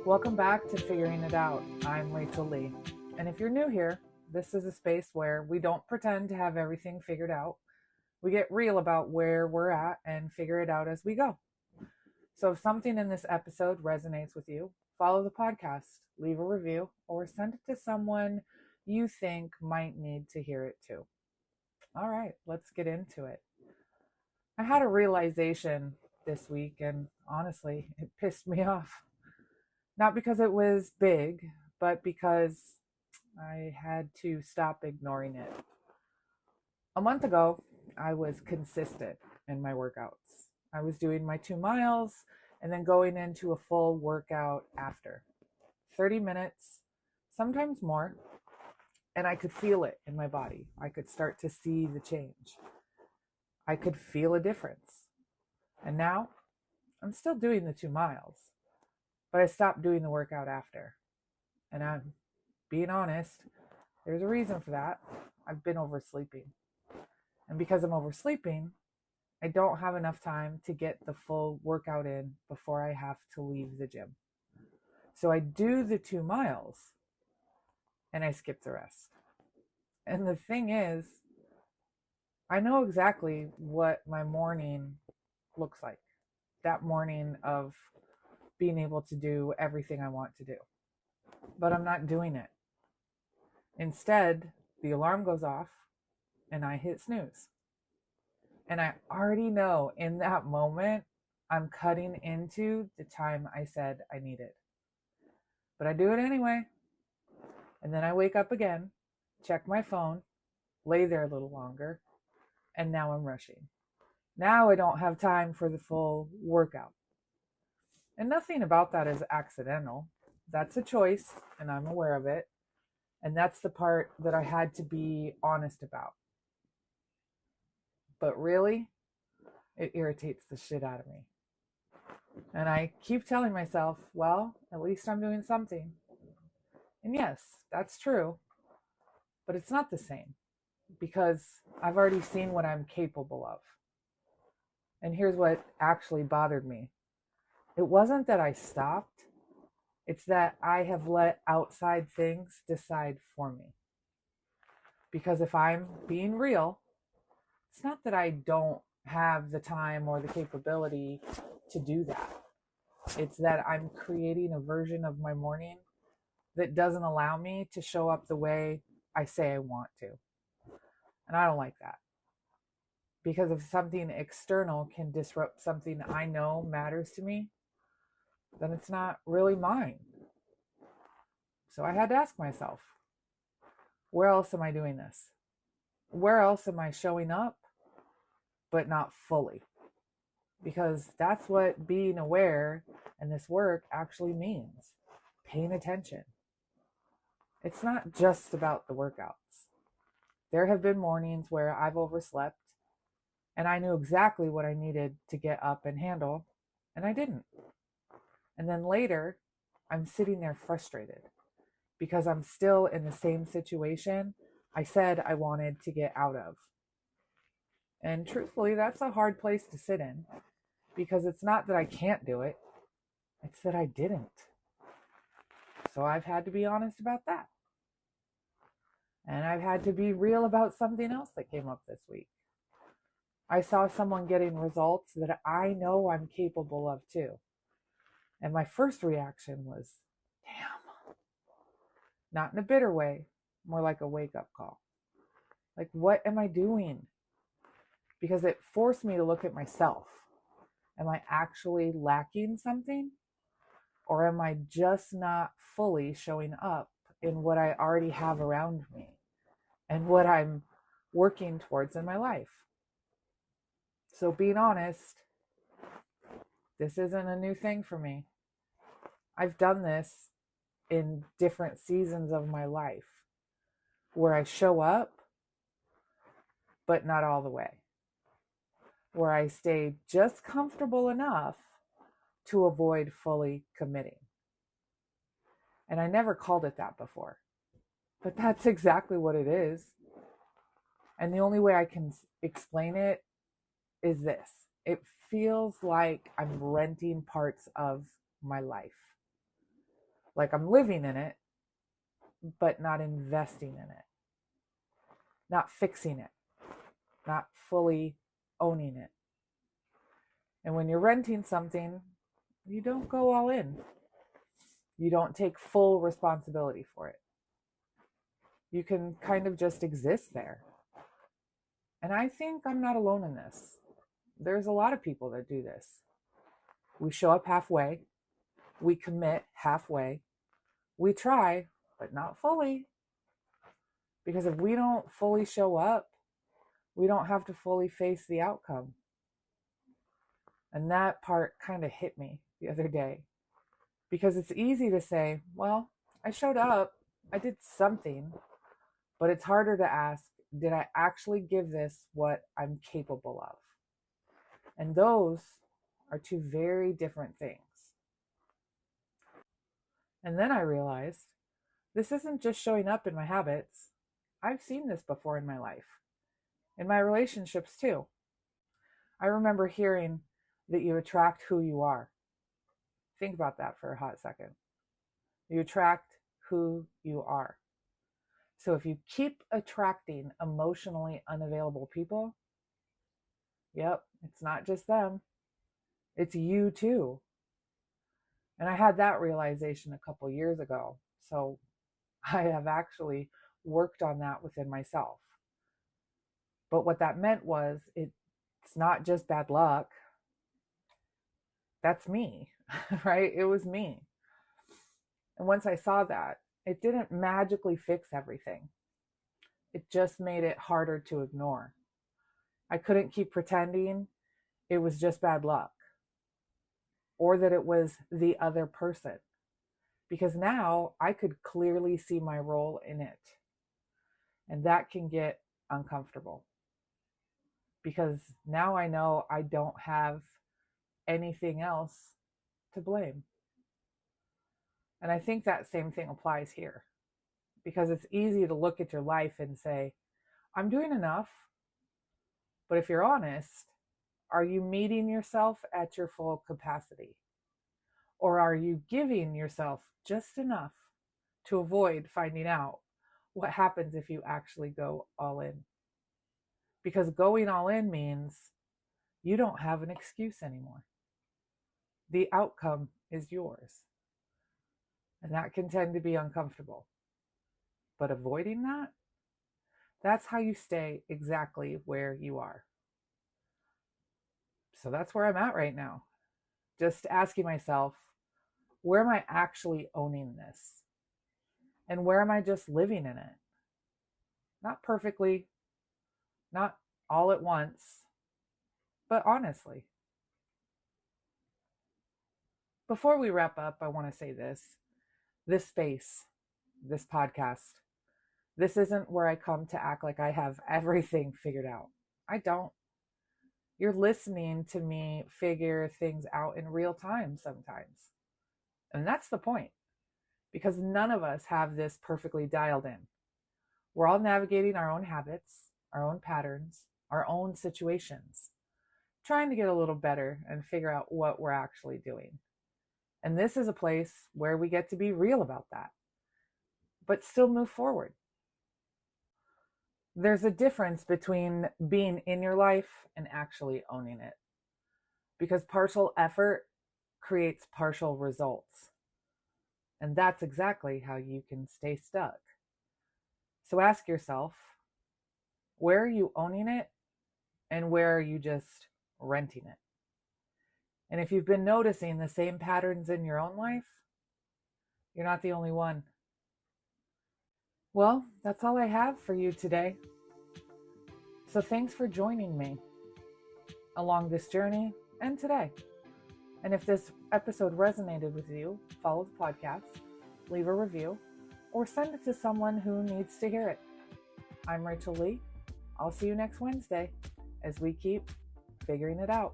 Welcome back to Figuring It Out. I'm Rachel Lee. And if you're new here, this is a space where we don't pretend to have everything figured out. We get real about where we're at and figure it out as we go. So if something in this episode resonates with you, follow the podcast, leave a review, or send it to someone you think might need to hear it too. All right, let's get into it. I had a realization this week, and honestly, it pissed me off. Not because it was big, but because I had to stop ignoring it. A month ago, I was consistent in my workouts. I was doing my 2 miles and then going into a full workout after 30 minutes, sometimes more, and I could feel it in my body. I could start to see the change. I could feel a difference. And now I'm still doing the 2 miles, but I stopped doing the workout after. And I'm being honest, there's a reason for that. I've been oversleeping. And because I'm oversleeping, I don't have enough time to get the full workout in before I have to leave the gym. So I do the 2 miles and I skip the rest. And the thing is, I know exactly what my morning looks like. That morning of being able to do everything I want to do. But I'm not doing it. Instead, the alarm goes off and I hit snooze. And I already know in that moment, I'm cutting into the time I said I needed. But I do it anyway. And then I wake up again, check my phone, lay there a little longer, and now I'm rushing. Now I don't have time for the full workout. And nothing about that is accidental. That's a choice, and I'm aware of it. And that's the part that I had to be honest about. But really, it irritates the shit out of me. And I keep telling myself, well, at least I'm doing something. And yes, that's true. But it's not the same because I've already seen what I'm capable of. And here's what actually bothered me. It wasn't that I stopped. It's that I have let outside things decide for me. Because if I'm being real, it's not that I don't have the time or the capability to do that. It's that I'm creating a version of my morning that doesn't allow me to show up the way I say I want to. And I don't like that. Because if something external can disrupt something I know matters to me, then it's not really mine. So I had to ask myself, where else am I doing this? Where else am I showing up, but not fully? Because that's what being aware and this work actually means, paying attention. It's not just about the workouts. There have been mornings where I've overslept and I knew exactly what I needed to get up and handle, and I didn't. And then later, I'm sitting there frustrated because I'm still in the same situation I said I wanted to get out of. And truthfully, that's a hard place to sit in because it's not that I can't do it, it's that I didn't. So I've had to be honest about that. And I've had to be real about something else that came up this week. I saw someone getting results that I know I'm capable of too. And my first reaction was, damn. Not in a bitter way, more like a wake-up call. Like, what am I doing? Because it forced me to look at myself. Am I actually lacking something? Or am I just not fully showing up in what I already have around me and what I'm working towards in my life? So being honest, this isn't a new thing for me. I've done this in different seasons of my life where I show up, but not all the way. Where I stay just comfortable enough to avoid fully committing. And I never called it that before, but that's exactly what it is. And the only way I can explain it is this. It feels like I'm renting parts of my life. Like I'm living in it, but not investing in it, not fixing it, not fully owning it. And when you're renting something, you don't go all in. You don't take full responsibility for it. You can kind of just exist there. And I think I'm not alone in this. There's a lot of people that do this. We show up halfway. We commit halfway. We try, but not fully. Because if we don't fully show up, we don't have to fully face the outcome. And that part kind of hit me the other day. Because it's easy to say, well, I showed up, I did something, but it's harder to ask, did I actually give this what I'm capable of? And those are two very different things. And then I realized this isn't just showing up in my habits. I've seen this before in my life, in my relationships too. I remember hearing that you attract who you are. Think about that for a hot second. You attract who you are. So if you keep attracting emotionally unavailable people, yep, it's not just them, it's you too. And I had that realization a couple years ago. So I have actually worked on that within myself. But what that meant was it's not just bad luck. That's me, right? It was me. And once I saw that, it didn't magically fix everything. It just made it harder to ignore. I couldn't keep pretending it was just bad luck or that it was the other person, because now I could clearly see my role in it. And that can get uncomfortable because now I know I don't have anything else to blame. And I think that same thing applies here, because it's easy to look at your life and say, I'm doing enough. But if you're honest, are you meeting yourself at your full capacity? Or are you giving yourself just enough to avoid finding out what happens if you actually go all in? Because going all in means you don't have an excuse anymore. The outcome is yours. And that can tend to be uncomfortable. But avoiding that, that's how you stay exactly where you are. So that's where I'm at right now. Just asking myself, where am I actually owning this? And where am I just living in it? Not perfectly, not all at once, but honestly. Before we wrap up, I want to say this. This space, this podcast, this isn't where I come to act like I have everything figured out. I don't. You're listening to me figure things out in real time sometimes. And that's the point, because none of us have this perfectly dialed in. We're all navigating our own habits, our own patterns, our own situations, trying to get a little better and figure out what we're actually doing. And this is a place where we get to be real about that, but still move forward. There's a difference between being in your life and actually owning it, because partial effort creates partial results. And that's exactly how you can stay stuck. So ask yourself, where are you owning it and where are you just renting it? And if you've been noticing the same patterns in your own life, you're not the only one. Well, that's all I have for you today. So thanks for joining me along this journey and today. And if this episode resonated with you, follow the podcast, leave a review, or send it to someone who needs to hear it. I'm Rachel Lee. I'll see you next Wednesday as we keep figuring it out.